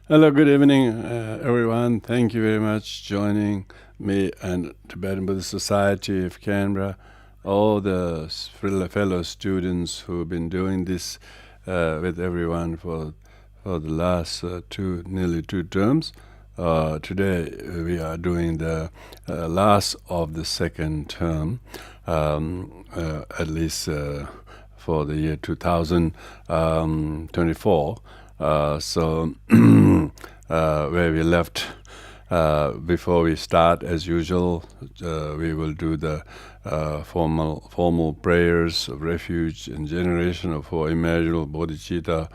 Hello, good evening, everyone. Thank you very much joining me and Tibetan Buddhist Society of Canberra, all the fellow students who have been doing this with everyone for the last nearly two terms. Today we are doing the last of the second term, at least for the year 2024. So where we left before we start, as usual, we will do the formal prayers of refuge and generation for immeasurable bodhicitta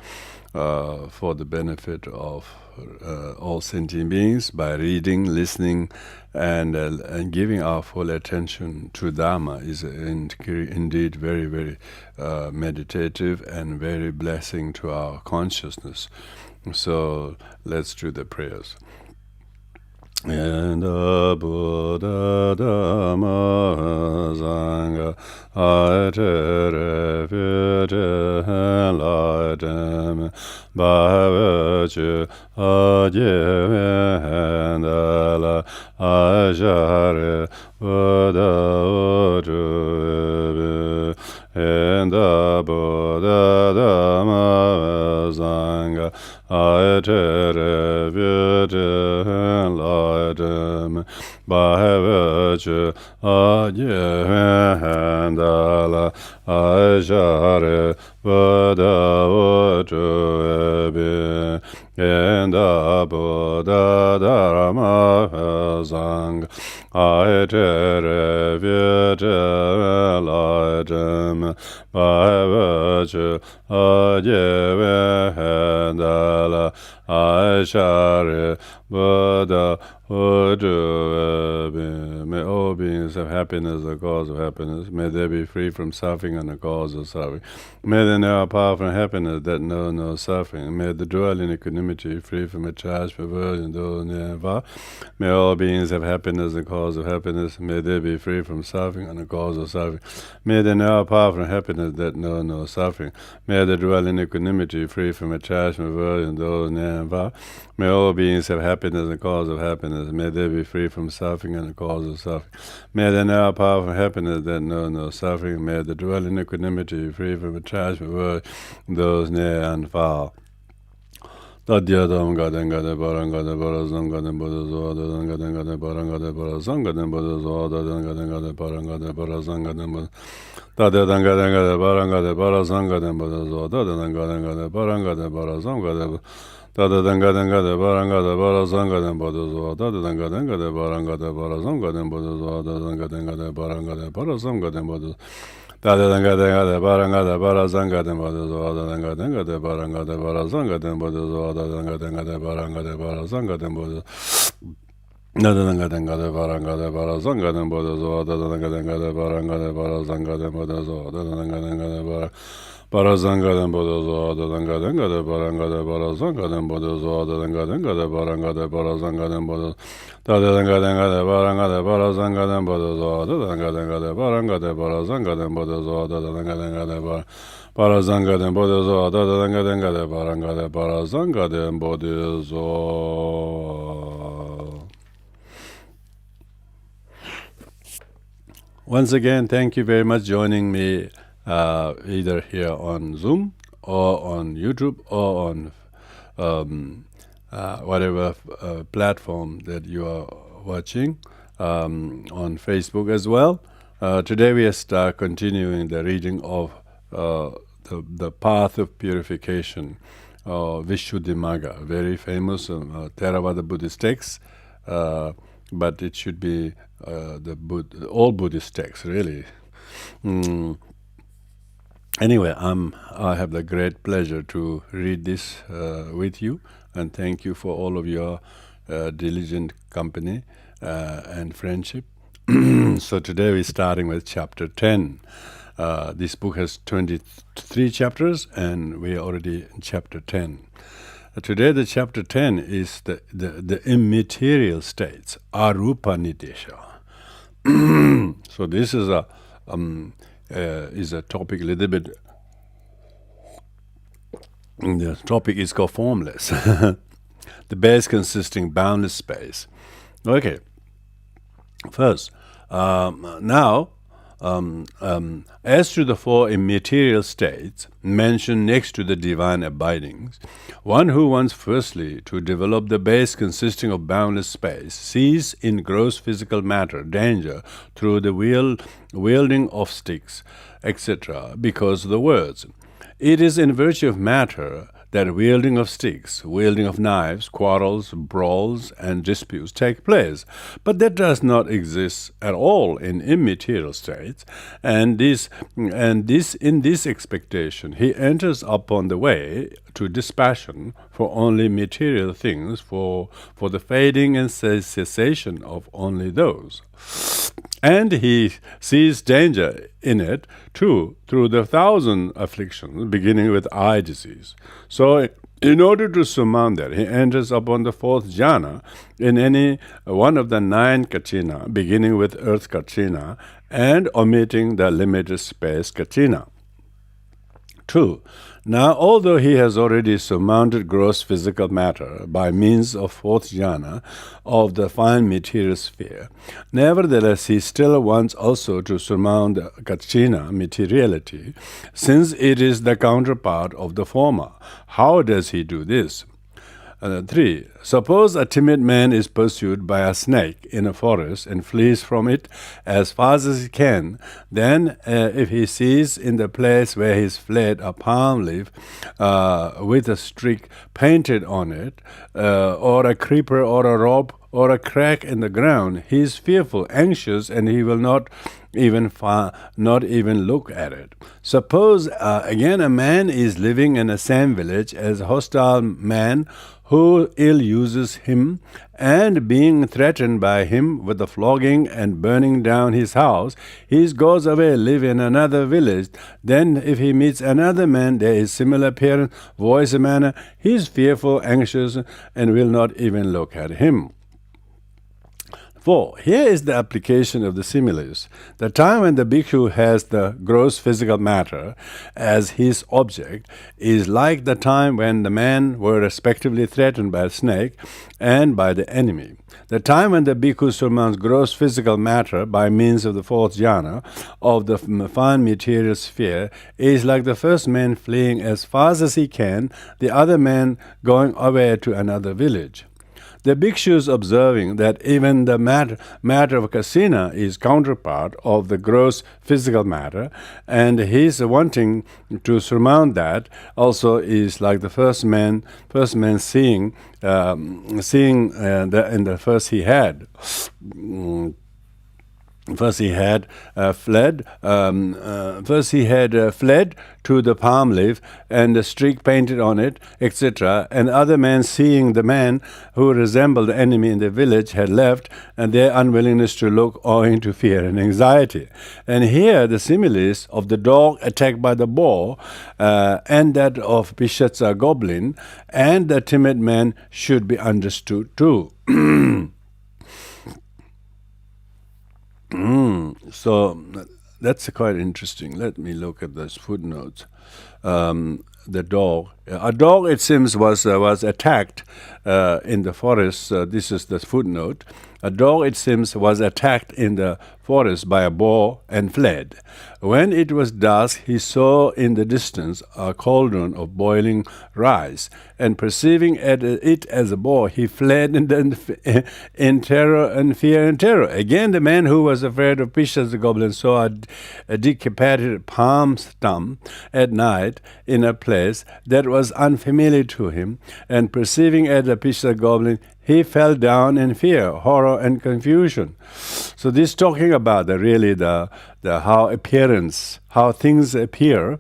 for the benefit of all sentient beings by reading, listening, and giving our full attention to Dharma is indeed very, very meditative and very blessing to our consciousness. So let's do the prayers. And the Buddha Dhamma Sangha Aite Refuge Enlightenment by virtue Adyevendala Ashare Buddha Utu and the Buddha Dhamma Sangha Aite Refuge Enlightenment by virtue Adyevendala Ashare Buddha Utu and the Buddha Dharma Sangha Aite Refuge Enlightenment by virtue Adyevendala Ashare Buddha Utu. May all beings have happiness, the cause of happiness. May they be free from suffering and the cause of suffering. May they know power from happiness that know no suffering. May they dwell in equanimity, free from attachment, perversion, those near and far. May all beings have happiness, the cause of happiness. May they be free from suffering and the cause of suffering. May they know power from happiness that know no suffering. May they dwell in equanimity, free from attachment, perversion, those near and far. May all beings have happiness, the cause of happiness. May they be free from suffering and the cause of suffering. May they know power from happiness that know no suffering. May they dwell in equanimity, free from attachment, perversion, those near and far. Tadyadam gaden gade barang gade barazam gaden buddha zoda gaden gade barang gade barazam gaden buddha zoda gaden gade barang gade barazam gaden buddha Tadyadam gaden gade barang gade barazam gaden buddha zoda gaden gade barang gade barazam gaden Tadyadam gaden gade barang gade barazam gaden buddha zoda gaden gade barang gade barazam gaden buddha zoda gaden gade barang gade barazam gaden buddha Tadyadanga denga baranga de barazanga de bodozo danga denga de baranga de barazanga de bodozo danga denga de baranga de barazanga de bodozo Nadanga denga de baranga de barazanga de bodozo danga denga de baranga de barazanga de bodozo danga denga de barazanga de bodozo danga denga de baranga de barazanga de bodozo danga denga de baranga de barazanga de bodozo Tadyadanga denga de baranga de barazanga de bodozo danga denga de baranga de barazanga de bodozo danga denga de barazanga de bodozo danga denga de baranga de barazanga de bodozo. Once again, thank you very much joining me either here on Zoom or on YouTube or on whatever platform that you are watching, on Facebook as well. Today we are continuing the reading of the Path of Purification, Vishuddhimagga, very famous Theravada Buddhist text, but it should be all Buddhist texts, really. Anyway, I have the great pleasure to read this with you, and thank you for all of your diligent company and friendship. So today we're starting with chapter 10. This book has 23 chapters, and we're already in chapter 10. Today the chapter 10 is the immaterial states, arupa nidesha. So this is a topic a little bit. The topic is called formless. the base consisting boundless space. Okay, first, now, as to the four immaterial states mentioned next to the divine abidings, one who wants firstly to develop the base consisting of boundless space sees in gross physical matter danger through the wielding of sticks, etc., because of the words. It is in virtue of matter that wielding of sticks, wielding of knives, quarrels, brawls, and disputes take place. But that does not exist at all in immaterial states, and in this expectation he enters upon the way to dispassion for only material things, for the fading and cessation of only those. And he sees danger in it, too, through the 1,000 afflictions, beginning with eye disease. So, in order to surmount that, he enters upon the fourth jhana in any one of the 9 kachina, beginning with earth kachina and omitting the limited space kachina. 2. Now, although he has already surmounted gross physical matter by means of fourth jhana of the fine material sphere, nevertheless he still wants also to surmount the kachina, materiality, since it is the counterpart of the former. How does he do this? 3. Suppose a timid man is pursued by a snake in a forest and flees from it as fast as he can. Then, if he sees in the place where he is fled a palm leaf with a streak painted on it, or a creeper or a rope or a crack in the ground, he is fearful, anxious, and he will not even look at it. Suppose again a man is living in the same village as a hostile man who ill uses him, and being threatened by him with the flogging and burning down his house, he goes away, live in another village. Then if he meets another man, there is similar appearance, voice, and manner, he is fearful, anxious, and will not even look at him. 4. Here is the application of the similes. The time when the bhikkhu has the gross physical matter as his object is like the time when the men were respectively threatened by a snake and by the enemy. The time when the bhikkhu surmounts gross physical matter by means of the fourth jhana of the fine material sphere is like the first man fleeing as fast as he can, the other man going away to another village. The bhikshus observing that even the matter of kasina is counterpart of the gross physical matter, and his wanting to surmount that also is like the first man seeing in the first he had. First he had fled to the palm leaf and the streak painted on it, etc. And other men, seeing the man who resembled the enemy in the village, had left, and their unwillingness to look owing to fear and anxiety. And here the similes of the dog attacked by the boar and that of Pishatsa goblin and the timid man should be understood too. So that's quite interesting. Let me look at those footnotes. The dog. A dog, it seems, was attacked in the forest. This is the footnote. A dog, it seems, was attacked in the forest by a boar and fled. When it was dusk, he saw in the distance a cauldron of boiling rice, and perceiving it as a boar, he fled in terror and fear and terror. Again, the man who was afraid of Pisha the goblin saw a decapitated palm stump at night in a place that was unfamiliar to him, and perceiving it a Pisha goblin, he fell down in fear, horror, and confusion. So this talking about the how things appear.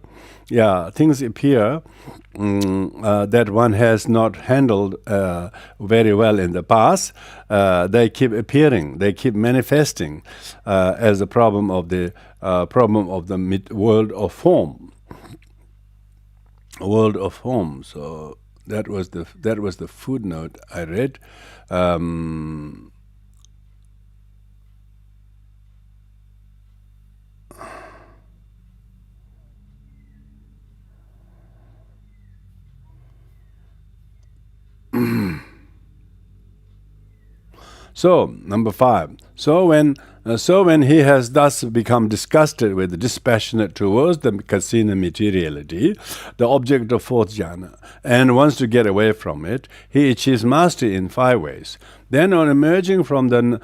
Yeah, things appear that one has not handled very well in the past. They keep appearing, they keep manifesting as a problem of the world of form. World of form. So that was the footnote I read. So, number 5. So when he has thus become disgusted with, dispassionate towards the kasina materiality, the object of fourth jhana, and wants to get away from it, he achieves mastery in 5 ways. Then, on emerging from the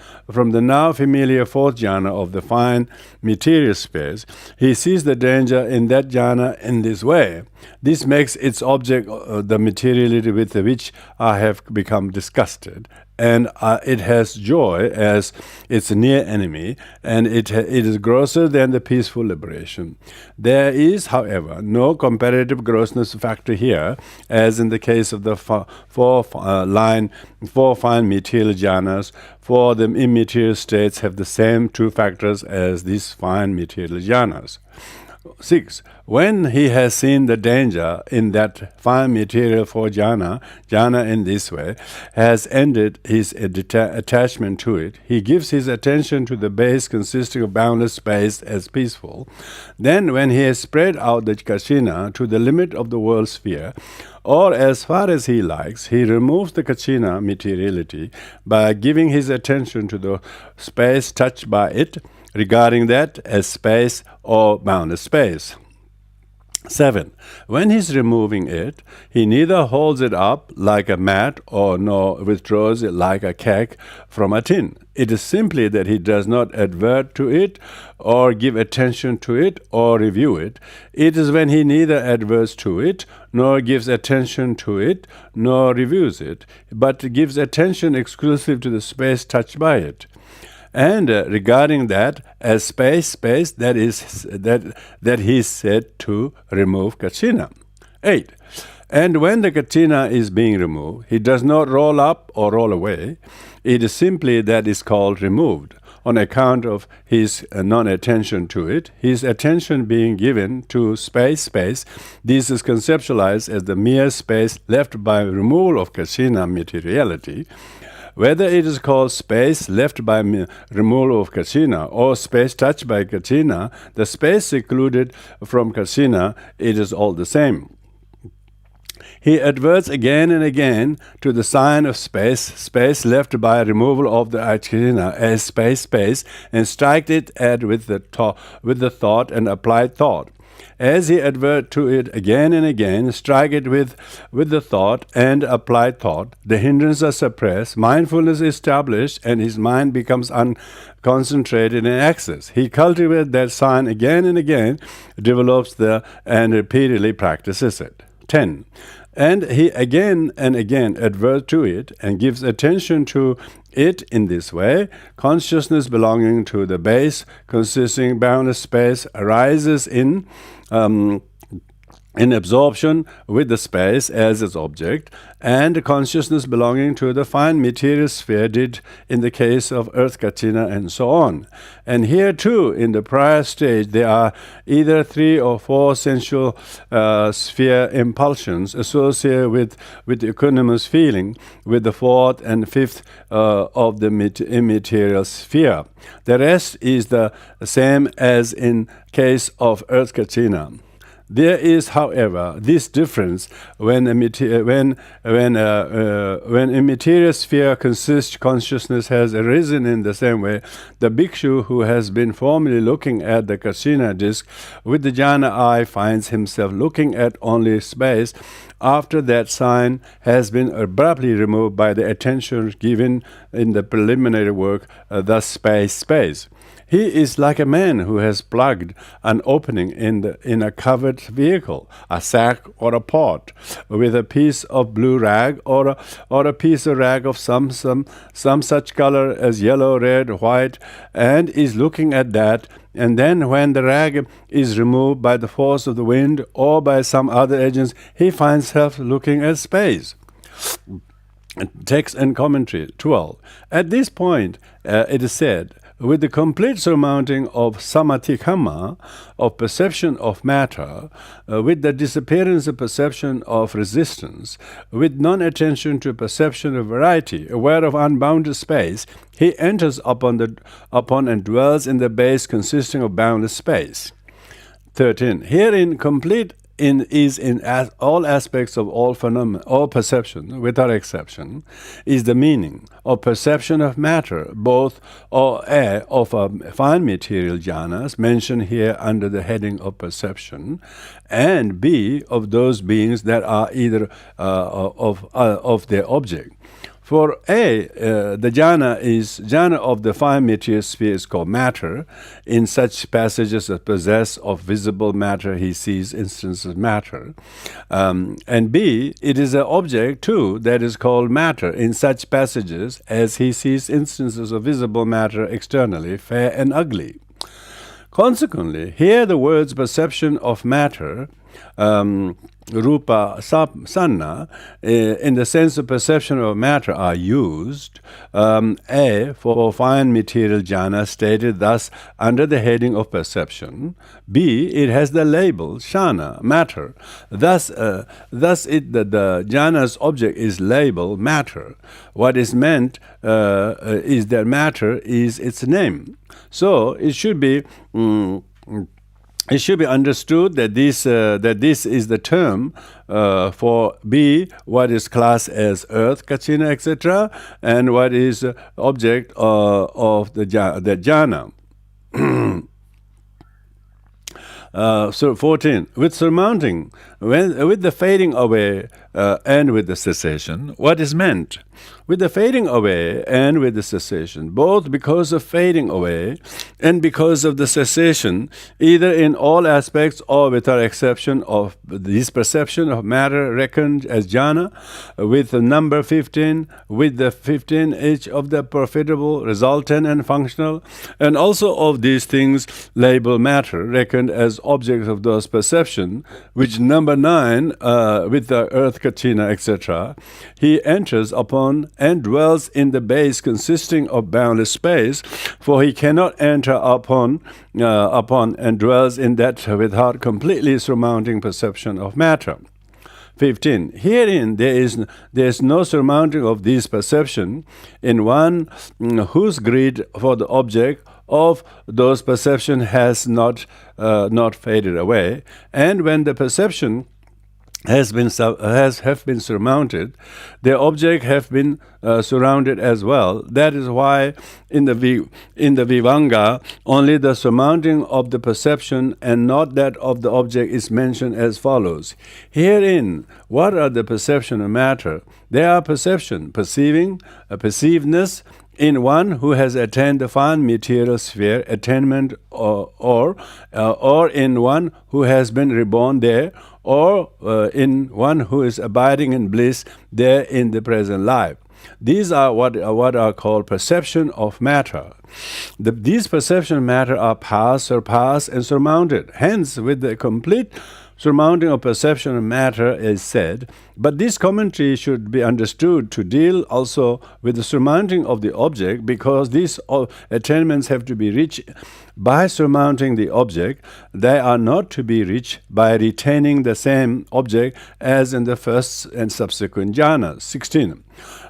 now familiar fourth jhana of the fine material space, he sees the danger in that jhana in this way. This makes its object the materiality with which I have become disgusted, and it has joy as its near enemy, and it is grosser than the peaceful liberation. There is, however, no comparative grossness factor here, as in the case of the four fine material jhanas, for the immaterial states have the same 2 factors as these fine material jhanas. 6. When he has seen the danger in that fine material for jhana in this way, has ended his attachment to it, he gives his attention to the base consisting of boundless space as peaceful. Then, when he has spread out the kasina to the limit of the world sphere, or as far as he likes, he removes the kasina materiality by giving his attention to the space touched by it, regarding that as space or boundless space. 7. When he is removing it, he neither holds it up like a mat nor withdraws it like a cake from a tin. It is simply that he does not advert to it or give attention to it or review it. It is when he neither adverts to it nor gives attention to it nor reviews it, but gives attention exclusive to the space touched by it. And regarding that as space, that he is said to remove kasina. 8. And when the kasina is being removed, he does not roll up or roll away. It is simply that is called removed, on account of his non-attention to it, his attention being given to space. This is conceptualized as the mere space left by removal of kasina materiality. Whether it is called space left by removal of kasina or space touched by kasina, the space secluded from kasina, it is all the same. He adverts again and again to the sign of space left by removal of the kasina as space, and strikes it with the thought and applied thought. As he adverts to it again and again, strike it with the thought and applied thought, the hindrances are suppressed, mindfulness is established, and his mind becomes unconcentrated in access. He cultivates that sign again and again, develops and repeatedly practices it. 10. And he again and again adverts to it and gives attention to it in this way. Consciousness belonging to the base, consisting boundless space, arises in absorption with the space as its object, and consciousness belonging to the fine material sphere did in the case of earth kasina and so on. And here too, in the prior stage, there are either 3 or 4 sensual sphere impulsions associated with the equanimous feeling, with the 4th and 5th of the immaterial sphere. The rest is the same as in case of earth kasina. There is, however, this difference when immaterial sphere consciousness has arisen in the same way. The bhikshu who has been formerly looking at the kasina disk with the jhana eye finds himself looking at only space after that sign has been abruptly removed by the attention given in the preliminary work, thus space. He is like a man who has plugged an opening in a covered vehicle, a sack or a pot, with a piece of blue rag or a piece of rag of some such color as yellow, red, white, and is looking at that. And then when the rag is removed by the force of the wind or by some other agents, he finds himself looking at space. Text and commentary 12. At this point, it is said, with the complete surmounting of samatikama, of perception of matter, with the disappearance of perception of resistance, with non-attention to perception of variety, aware of unbounded space, he enters upon and dwells in the base consisting of boundless space. 13. Herein complete is in all aspects of all phenomena, all perception, without exception, is the meaning of perception of matter, both of fine material jhanas mentioned here under the heading of perception, and B, of those beings that are either of their object. For A, the jhana of the fine material sphere is called matter. In such passages as possess of visible matter, he sees instances of matter. And B, it is an object too that is called matter. In such passages as he sees instances of visible matter externally, fair and ugly. Consequently, here the words perception of matter, rupa sanna, in the sense of perception of matter are used. A, for fine material jhana stated thus under the heading of perception. B, it has the label shana, matter. Thus the jhana's object is labeled matter. What is meant is that matter is its name. So it should be understood that this is the term for B, what is classed as earth, kachina, etc., and what is object of the jhana. So 14, with surmounting, with the fading away and with the cessation, what is meant? With the fading away and with the cessation, both because of fading away and because of the cessation, either in all aspects or without exception of this perception of matter reckoned as jhana, with the number 15, with the 15 each of the profitable, resultant and functional, and also of these things labeled matter reckoned as objects of those perception, which number 9, with the earth, kachina, etc., he enters upon and dwells in the base consisting of boundless space, for he cannot enter upon and dwells in that without completely surmounting perception of matter. 15. Herein there is no surmounting of this perception in one whose greed for the object of those perception has not faded away, and when the perception have been surmounted, their object have been surrounded as well. That is why in the Vivanga only the surmounting of the perception and not that of the object is mentioned as follows. Herein, what are the perception of matter? They are perception, perceiving, perceivedness, in one who has attained the fine material sphere, attainment, or in one who has been reborn there, or in one who is abiding in bliss there in the present life. These are what are called perception of matter. These perception of matter are past, surpassed, and surmounted. Hence, with the complete surmounting of perception of matter is said, but this commentary should be understood to deal also with the surmounting of the object, because these attainments have to be reached by surmounting the object. They are not to be reached by retaining the same object as in the first and subsequent jhanas. 16.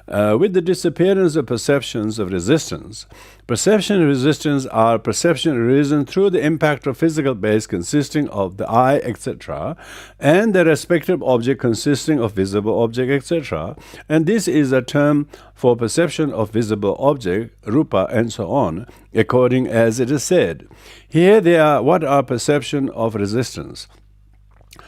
With the disappearance of perceptions of resistance, perception and resistance are perception arisen through the impact of physical base consisting of the eye, etc., and the respective object consisting of visible object, etc. And this is a term for perception of visible object, rupa, and so on, according as it is said. Here they are what are perception of resistance.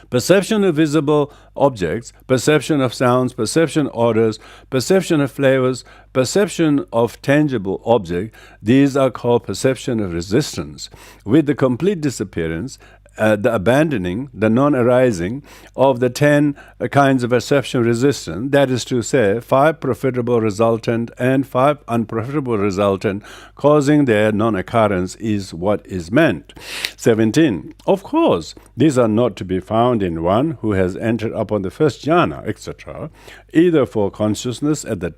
Perception of visible objects, perception of sounds, perception orders, perception of flavors, perception of tangible object, these are called perception of resistance. With the complete disappearance, the abandoning, the non-arising of the 10 kinds of perception resistant, that is to say, 5 profitable resultant and 5 unprofitable resultant, causing their non-occurrence is what is meant. 17. Of course, these are not to be found in one who has entered upon the first jhana, etc., either for consciousness at that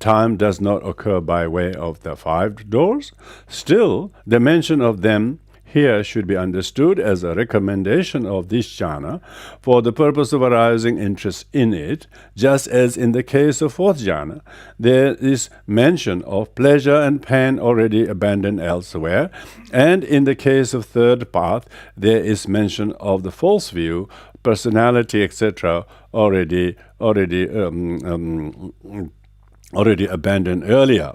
time does not occur by way of the 5 doors. Still, the mention of them here should be understood as a recommendation of this jhana for the purpose of arousing interest in it, just as in the case of fourth jhana, there is mention of pleasure and pain already abandoned elsewhere, and in the case of third path, there is mention of the false view, personality, etc., already abandoned earlier.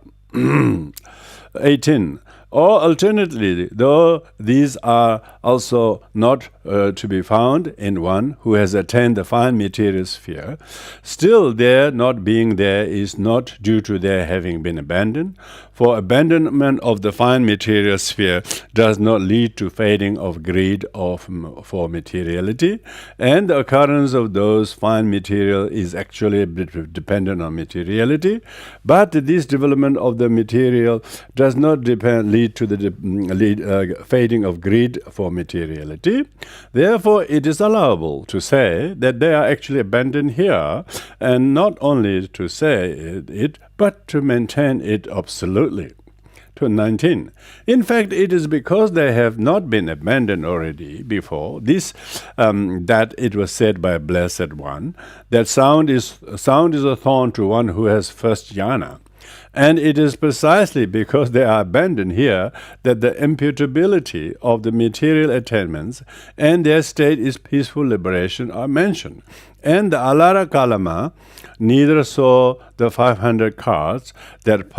18. Or alternately, though these are also not to be found in one who has attained the fine material sphere, still their not being there is not due to their having been abandoned, for abandonment of the fine material sphere does not lead to fading of greed for materiality, and the occurrence of those fine material is actually dependent on materiality, but this development of the material does not lead to the fading of greed for materiality. Therefore, it is allowable to say that they are actually abandoned here, and not only to say it, but to maintain it absolutely. To 19. In fact, it is because they have not been abandoned already before this that it was said by a blessed one that sound is a thorn to one who has first jhana. And it is precisely because they are abandoned here that the imputability of the material attainments and their state is peaceful liberation are mentioned. And the Alara Kalama neither saw the 500 carts that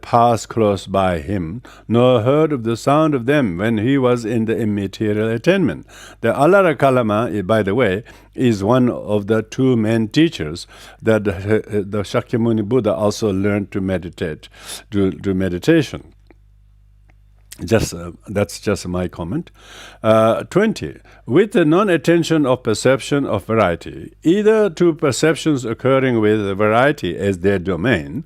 passed close by him, nor heard of the sound of them when he was in the immaterial attainment. The Alara Kalama, by the way, is one of the two main teachers that the Shakyamuni Buddha also learned to meditate, do meditation. That's just my comment. 20. With the non-attention of perception of variety, either to perceptions occurring with variety as their domain,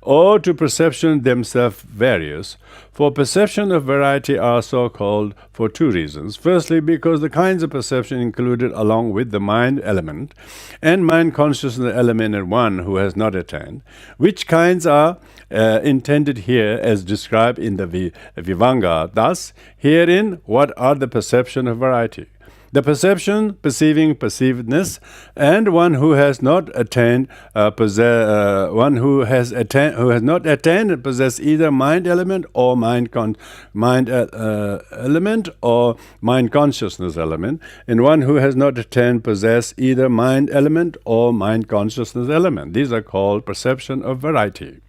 or to perception themselves various. For perception of variety are so called for two reasons. Firstly, because the kinds of perception included along with the mind element and mind consciousness element in one who has not attained, which kinds are intended here as described in the Vivanga. Thus, herein, what are the perception of variety? The perception, perceiving perceivedness, and one who has not attained, one who has not attained and possess either mind element or mind element or mind consciousness element, and one who has not attained possess either mind element or mind consciousness element. These are called perception of variety.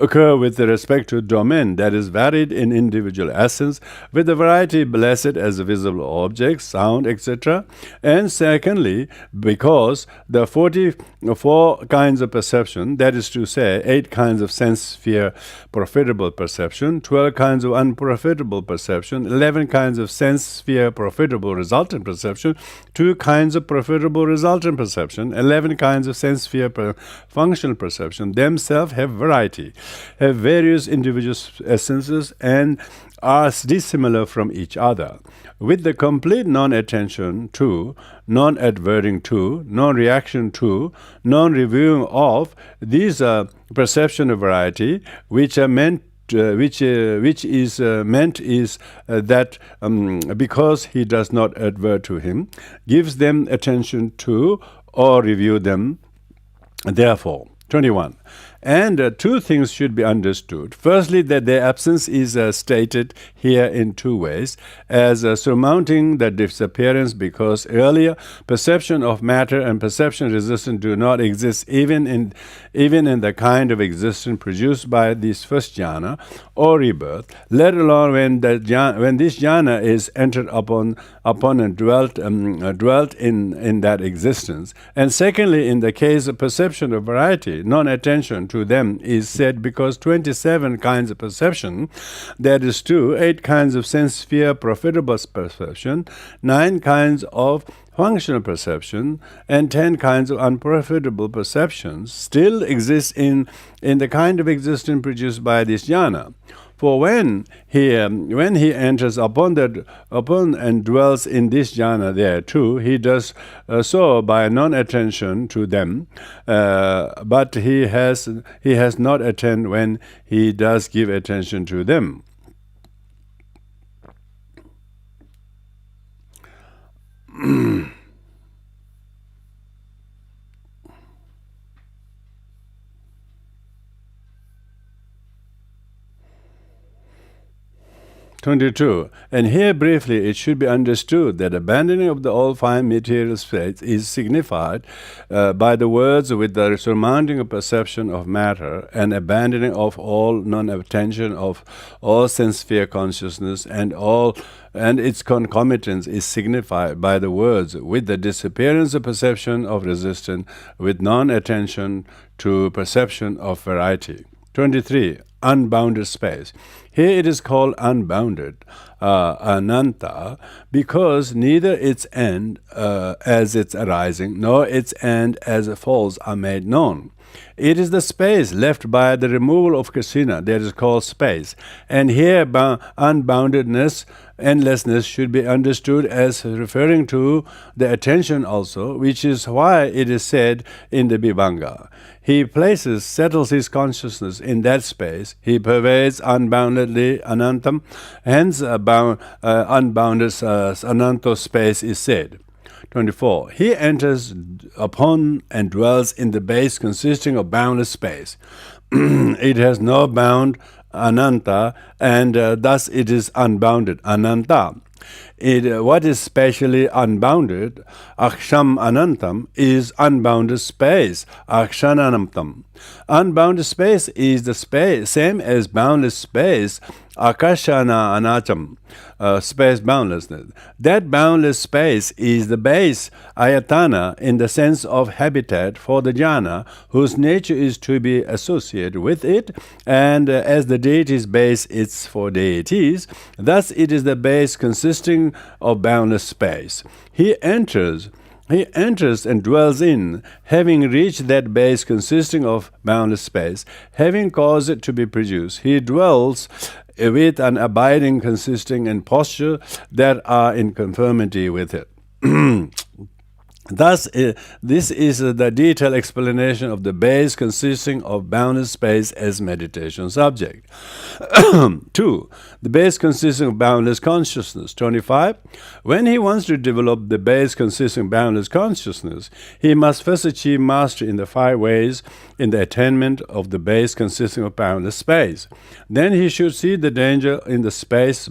Occur with respect to domain that is varied in individual essence, with the variety blessed as visible objects, sound, etc. And secondly, because the 44 kinds of perception, that is to say, 8 kinds of sense sphere profitable perception, 12 kinds of unprofitable perception, 11 kinds of sense sphere profitable resultant perception, 2 kinds of profitable resultant perception, 11 kinds of sense sphere functional perception, themselves have variety, have various individual essences, and are dissimilar from each other. With the complete non-attention to, non-adverting to, non-reaction to, non-reviewing of these perception of variety, which are meant that because he does not advert to him, gives them attention to or review them. Therefore, 21. And 2 things should be understood. Firstly, that their absence is stated here in 2 ways, as surmounting the disappearance, because earlier perception of matter and perception resistance do not exist even in the kind of existence produced by this first jhana or rebirth, let alone when this jhana is entered upon and dwelt in that existence. And secondly, in the case of perception of variety, non-attention to them is said because 27 kinds of perception, that is 8 kinds of sense sphere profitable perception, 9 kinds of functional perception, and 10 kinds of unprofitable perceptions still exist in the kind of existence produced by this jhana. For when he enters upon and dwells in this jhana there too, he does so by non-attention to them, but he has not attained when he does give attention to them. 22. And here briefly it should be understood that abandoning of the all fine material space is signified by the words with the surmounting of perception of matter and abandoning of all non-attention of all sense sphere consciousness and its concomitants is signified by the words with the disappearance of perception of resistance with non-attention to perception of variety. 23. Unbounded space. Here it is called unbounded, ananta, because neither its end as its arising, nor its end as a falls are made known. It is the space left by the removal of kasina that is called space. And here unboundedness, endlessness should be understood as referring to the attention also, which is why it is said in the Vibhanga. He settles his consciousness in that space. He pervades unboundedly anantam, hence unbounded ananto space is said. 24. He enters upon and dwells in the base consisting of boundless space. It has no bound, ananta, and thus it is unbounded, ananta. What is specially unbounded, aksham anantam, is unbounded space, akshananantam. Unbounded space is the space, same as boundless space, akashana anatam, space boundlessness. That boundless space is the base, ayatana, in the sense of habitat for the jhana, whose nature is to be associated with it, and as the deity's base is for deities, thus it is the base consisting of boundless space. He enters and dwells in, having reached that base consisting of boundless space, having caused it to be produced. He dwells with an abiding consisting in posture that are in conformity with it. Thus, this is the detailed explanation of the base consisting of boundless space as meditation subject. 2. The base consisting of boundless consciousness. 25. When he wants to develop the base consisting of boundless consciousness, he must first achieve mastery in the 5 ways in the attainment of the base consisting of boundless space. Then he should see the danger in the space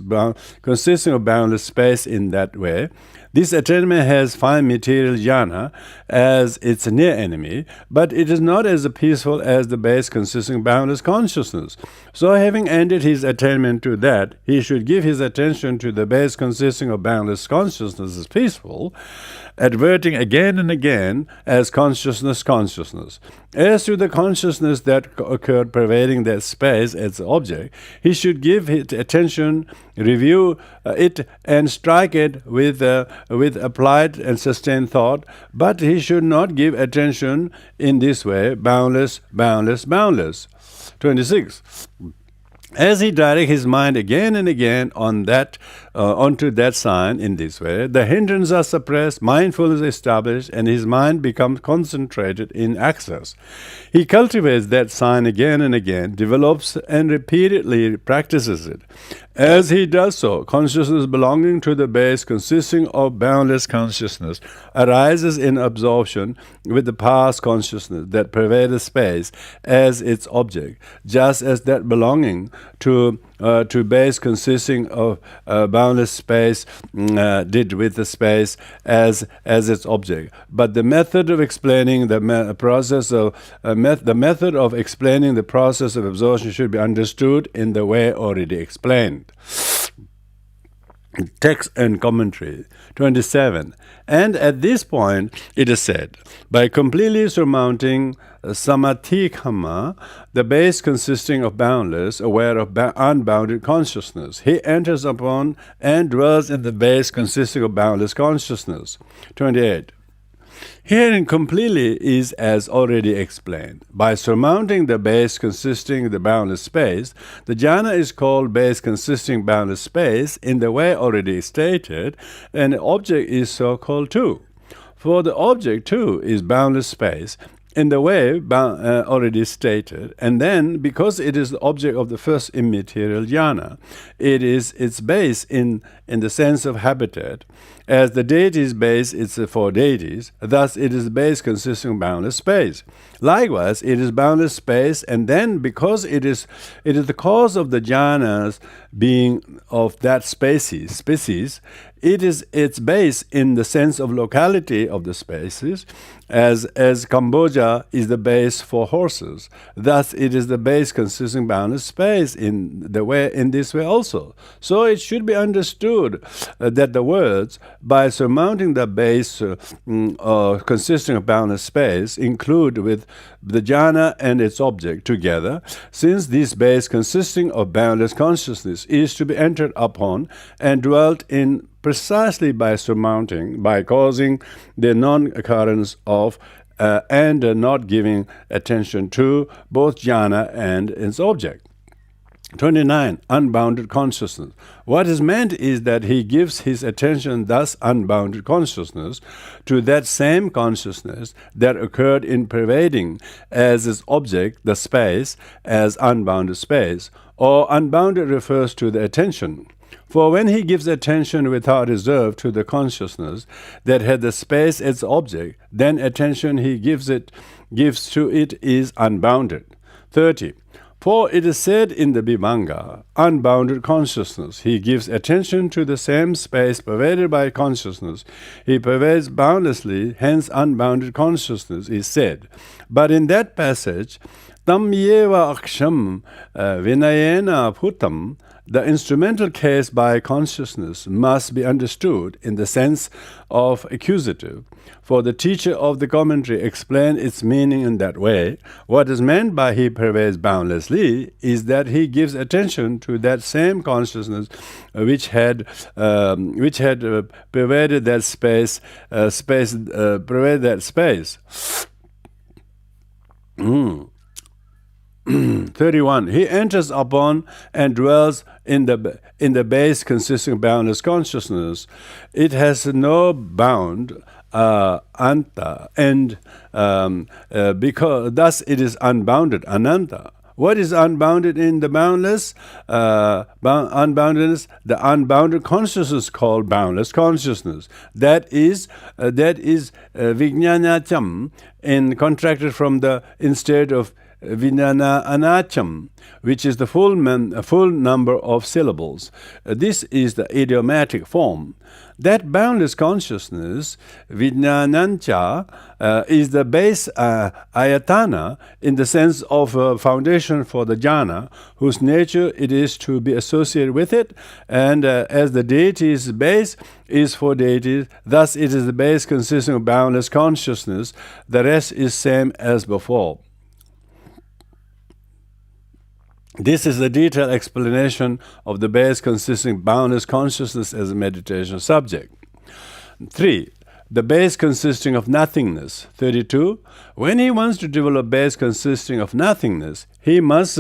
consisting of boundless space in that way. This attainment has fine material jhana as its near enemy, but it is not as peaceful as the base consisting of boundless consciousness. So having ended his attainment to that, he should give his attention to the base consisting of boundless consciousness as peaceful, adverting again and again as consciousness. As to the consciousness that occurred pervading that space as object, he should give it attention, review it, and strike it with applied and sustained thought, but he should not give attention in this way, boundless. 26. As he directs his mind again and again on onto that sign in this way, the hindrances are suppressed, mindfulness is established, and his mind becomes concentrated in access. He cultivates that sign again and again, develops and repeatedly practices it. As he does so, consciousness belonging to the base consisting of boundless consciousness arises in absorption with the past consciousness that pervades space as its object, just as that belonging to base consisting of boundless space did with the space as its object. But the method of explaining the method of explaining the process of absorption should be understood in the way already explained. Text and commentary. 27. And at this point, it is said, by completely surmounting samadhi-kama, the base consisting of boundless, aware of unbounded consciousness, he enters upon and dwells in the base consisting of boundless consciousness. 28. Herein completely is as already explained. By surmounting the base consisting of the boundless space, the jhana is called base consisting boundless space in the way already stated, and the object is so called too. For the object too is boundless space, in the way already stated, and then because it is the object of the first immaterial jhana, it is its base in the sense of habitat. As the deity's base is for deities, thus it is the base consisting of boundless space. Likewise, it is boundless space, and then because it is the cause of the jhanas being of that species, it is its base in the sense of locality of the spaces, as Cambodia is the base for horses. Thus, it is the base consisting of boundless space in this way also. So it should be understood that the words, by surmounting the base consisting of boundless space, include with the jhana and its object together, since this base consisting of boundless consciousness is to be entered upon and dwelt in precisely by surmounting, by causing the non-occurrence of and not giving attention to both jhana and its object. 29. Unbounded consciousness. What is meant is that he gives his attention, thus unbounded consciousness, to that same consciousness that occurred in pervading as its object the space as unbounded space, or unbounded refers to the attention. For when he gives attention without reserve to the consciousness that had the space as object, then attention he gives to it is unbounded. 30. For it is said in the Vimanga, unbounded consciousness. He gives attention to the same space pervaded by consciousness. He pervades boundlessly, hence unbounded consciousness is said. But in that passage, tam yeva aksham vinayena putam, the instrumental case by consciousness must be understood in the sense of accusative. For the teacher of the commentary explained its meaning in that way. What is meant by he pervades boundlessly is that he gives attention to that same consciousness which had pervaded that space. 31. He enters upon and dwells in the base consisting of boundless consciousness. It has no bound, anta, and because thus it is unbounded, ananta. What is unbounded in the boundless? Unboundedness, the unbounded consciousness called boundless consciousness. That is vijnanacham, contracted from the instead of Vijnana anacham, which is the full number of syllables. This is the idiomatic form. That boundless consciousness, Vijnanancha, is the base ayatana in the sense of a foundation for the jhana, whose nature it is to be associated with it, and as the deity's base is for deities, thus it is the base consisting of boundless consciousness. The rest is same as before. This is a detailed explanation of the base consisting of boundless consciousness as a meditation subject. 3. The base consisting of nothingness. 32. When he wants to develop base consisting of nothingness, he must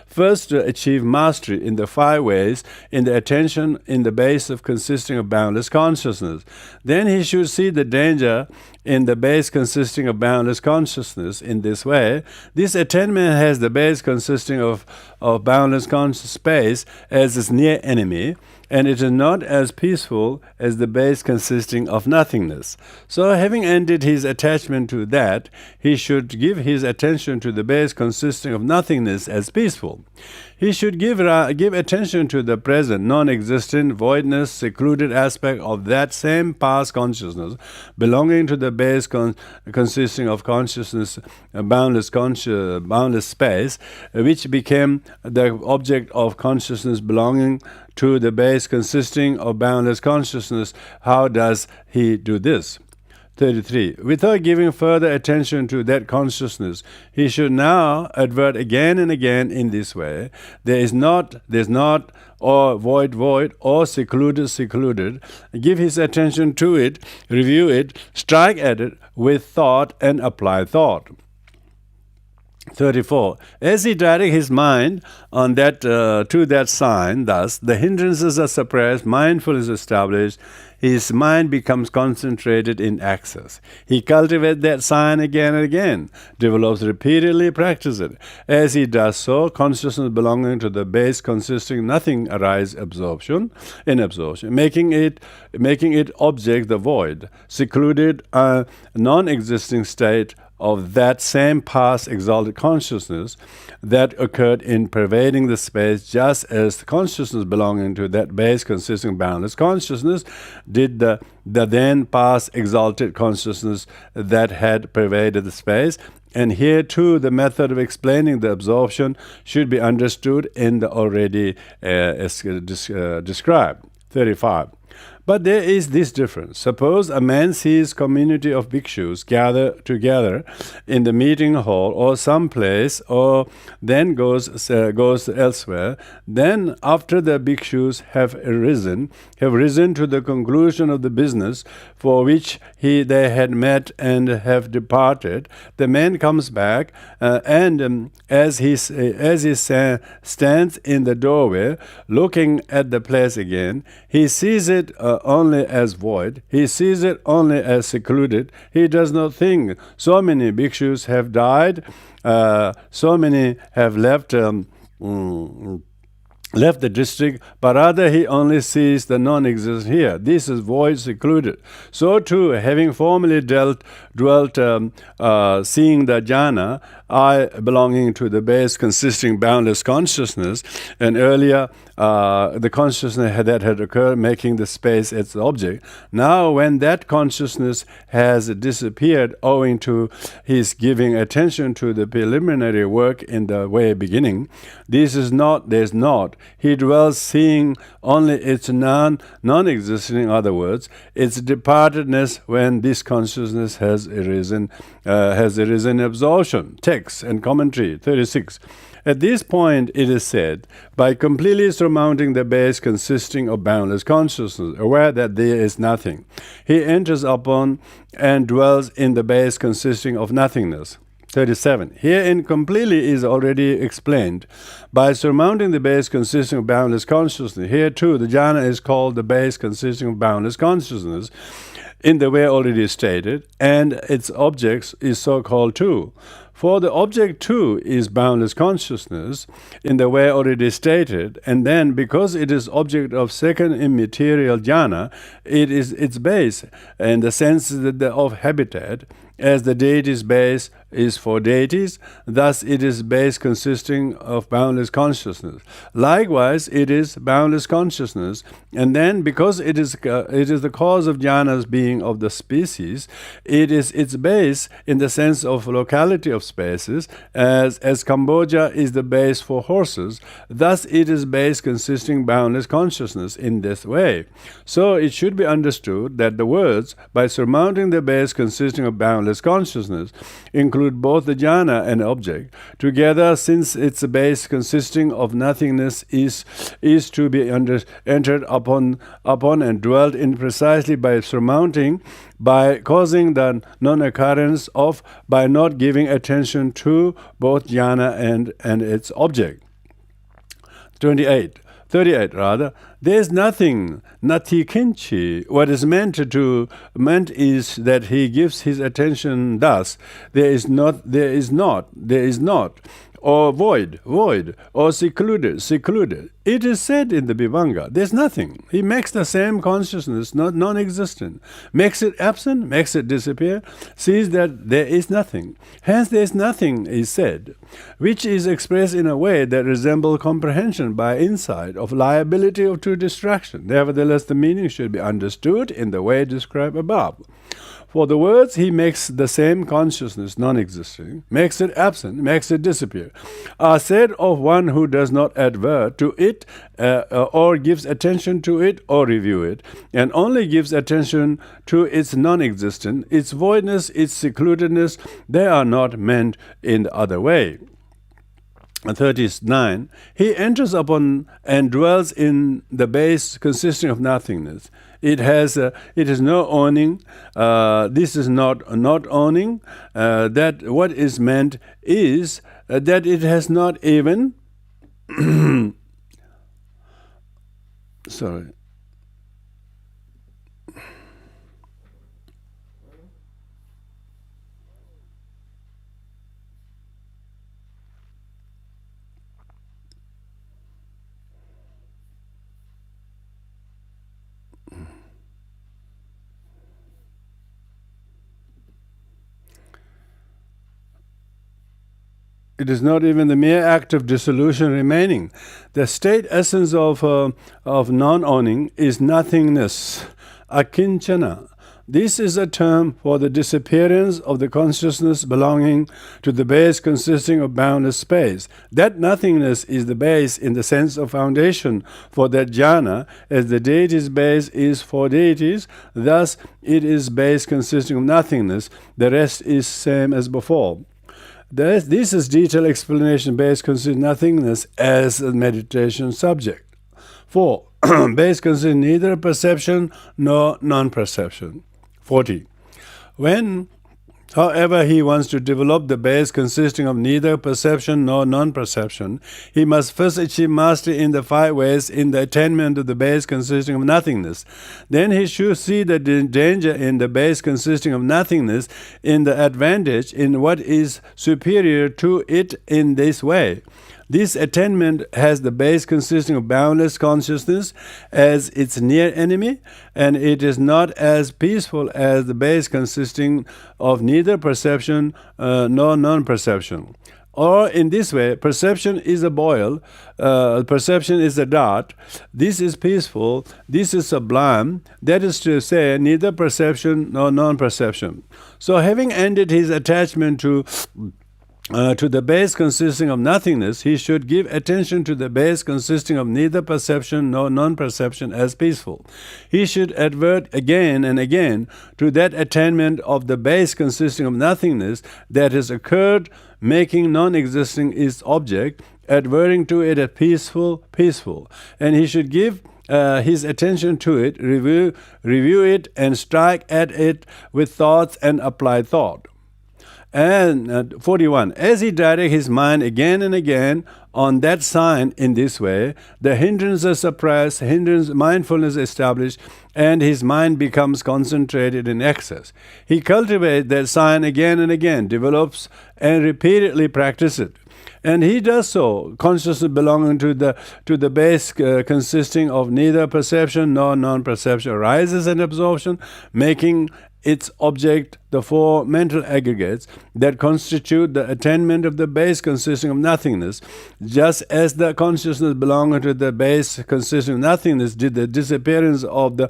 first achieve mastery in the 5 ways in the attention in the base of consisting of boundless consciousness. Then he should see the danger in the base consisting of boundless consciousness in this way. This attainment has the base consisting of boundless conscious space as its near enemy, and it is not as peaceful as the base consisting of nothingness. So having ended his attachment to that, he should give his attention to the base consisting of nothingness as peaceful. He should give attention to the present, non-existent, voidness, secluded aspect of that same past consciousness, belonging to the base consisting of consciousness, boundless space, which became the object of consciousness belonging to the base consisting of boundless consciousness. How does he do this? 33. Without giving further attention to that consciousness, he should now advert again and again in this way. There's not, or void, or secluded. Give his attention to it, review it, strike at it with thought and apply thought. 34. As he directs his mind on that to that sign, thus the hindrances are suppressed, mindfulness is established, his mind becomes concentrated in access. He cultivates that sign again and again, develops repeatedly, practices it. As he does so, consciousness belonging to the base consisting nothing arise in absorption, making it object the void, secluded, non-existing state of that same past exalted consciousness that occurred in pervading the space, just as the consciousness belonging to that base consisting boundless consciousness did the then past exalted consciousness that had pervaded the space. And here too the method of explaining the absorption should be understood in the already described. 35. But there is this difference. Suppose a man sees community of bhikshus gather together in the meeting hall or some place, or then goes elsewhere. Then, after the bhikshus have risen to the conclusion of the business for which they had met and have departed, the man comes back, and as he stands in the doorway, looking at the place again, he sees it only as void. He sees it only as secluded. He does not think so many bhikshus have died, so many have left the district, but rather he only sees the non-existent here. This is void, secluded. So too, having formerly dwelt seeing the jhana, I belonging to the base consisting boundless consciousness, and earlier the consciousness that had occurred making the space its object. Now when that consciousness has disappeared owing to his giving attention to the preliminary work in the way beginning, there's not. He dwells seeing only its non-existing, in other words, its departedness when this consciousness has arisen absorption. Text and commentary. 36. At this point, it is said, by completely surmounting the base consisting of boundless consciousness, aware that there is nothing, he enters upon and dwells in the base consisting of nothingness. 37. Herein completely is already explained. By surmounting the base consisting of boundless consciousness, here too the jhana is called the base consisting of boundless consciousness, in the way already stated, and its objects is so called too. For the object too is boundless consciousness, in the way already stated, and then because it is object of second immaterial jhana, it is its base, in the sense of habitat, as the deity's base is for deities, thus it is base consisting of boundless consciousness. Likewise, it is boundless consciousness, and then because it is the cause of jhanas being of the species, it is its base in the sense of locality of spaces, as Cambodia is the base for horses, thus it is base consisting boundless consciousness in this way. So it should be understood that the words, by surmounting the base consisting of boundless consciousness, include both the jhana and object. Together, since its base consisting of nothingness is to be entered upon and dwelt in precisely by surmounting, by causing the non-occurrence of, by not giving attention to both jhana and its object. 38. There is nothing, nati kinchi. What is meant is that he gives his attention thus. There is not, or void, or secluded. It is said in the Vibhanga, there's nothing. He makes the same consciousness non-existent, makes it absent, makes it disappear, sees that there is nothing. Hence there is nothing is said, which is expressed in a way that resembles comprehension by insight of liability to distraction. Nevertheless, the meaning should be understood in the way described above. For the words, he makes the same consciousness non-existing, makes it absent, makes it disappear, are said of one who does not adhere to it or gives attention to it or review it, and only gives attention to its non-existence, its voidness, its secludedness. They are not meant in the other way. 39. He enters upon and dwells in the base consisting of nothingness. It is no owning. This is not owning. That what is meant is that it has not even sorry. It is not even the mere act of dissolution remaining. The state essence of non-owning is nothingness, akinchana. This is a term for the disappearance of the consciousness belonging to the base consisting of boundless space. That nothingness is the base in the sense of foundation for that jhana, as the deity's base is for deities. Thus, it is base consisting of nothingness. The rest is same as before. This is detailed explanation base consisting nothingness as a meditation subject. 4. Base consisting neither perception nor non-perception. 40. When, however, he wants to develop the base consisting of neither perception nor non-perception, he must first achieve mastery in the 5 ways in the attainment of the base consisting of nothingness. Then he should see the danger in the base consisting of nothingness, in the advantage in what is superior to it in this way. This attainment has the base consisting of boundless consciousness as its near enemy, and it is not as peaceful as the base consisting of neither perception nor non-perception. Or in this way, perception is a boil, perception is a dart. This is peaceful, this is sublime, that is to say, neither perception nor non-perception. So having ended his attachment to the base consisting of nothingness, he should give attention to the base consisting of neither perception nor non-perception as peaceful. He should advert again and again to that attainment of the base consisting of nothingness that has occurred, making non-existing its object, adverting to it as peaceful. And he should give his attention to it, review it, and strike at it with thoughts and applied thought. And 41. As he directs his mind again and again on that sign in this way, the hindrances suppressed, mindfulness established, and his mind becomes concentrated in excess. He cultivates that sign again and again, develops and repeatedly practices it. And he does so, consciousness belonging to the base consisting of neither perception nor non-perception arises in absorption, making its object the 4 mental aggregates that constitute the attainment of the base consisting of nothingness, just as the consciousness belonging to the base consisting of nothingness did the disappearance of the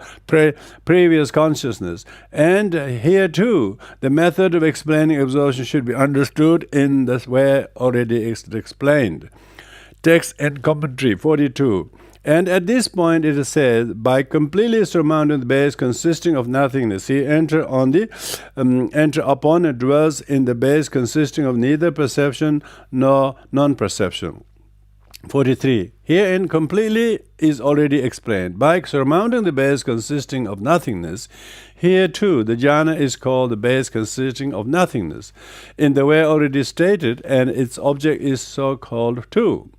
previous consciousness. And here too, the method of explaining absorption should be understood in the way already explained. Text and commentary 42. And at this point it is said, by completely surmounting the base consisting of nothingness, he enter upon and dwells in the base consisting of neither perception nor non-perception. 43. Herein completely is already explained. By surmounting the base consisting of nothingness, here too the jhana is called the base consisting of nothingness, in the way already stated, and its object is so called too.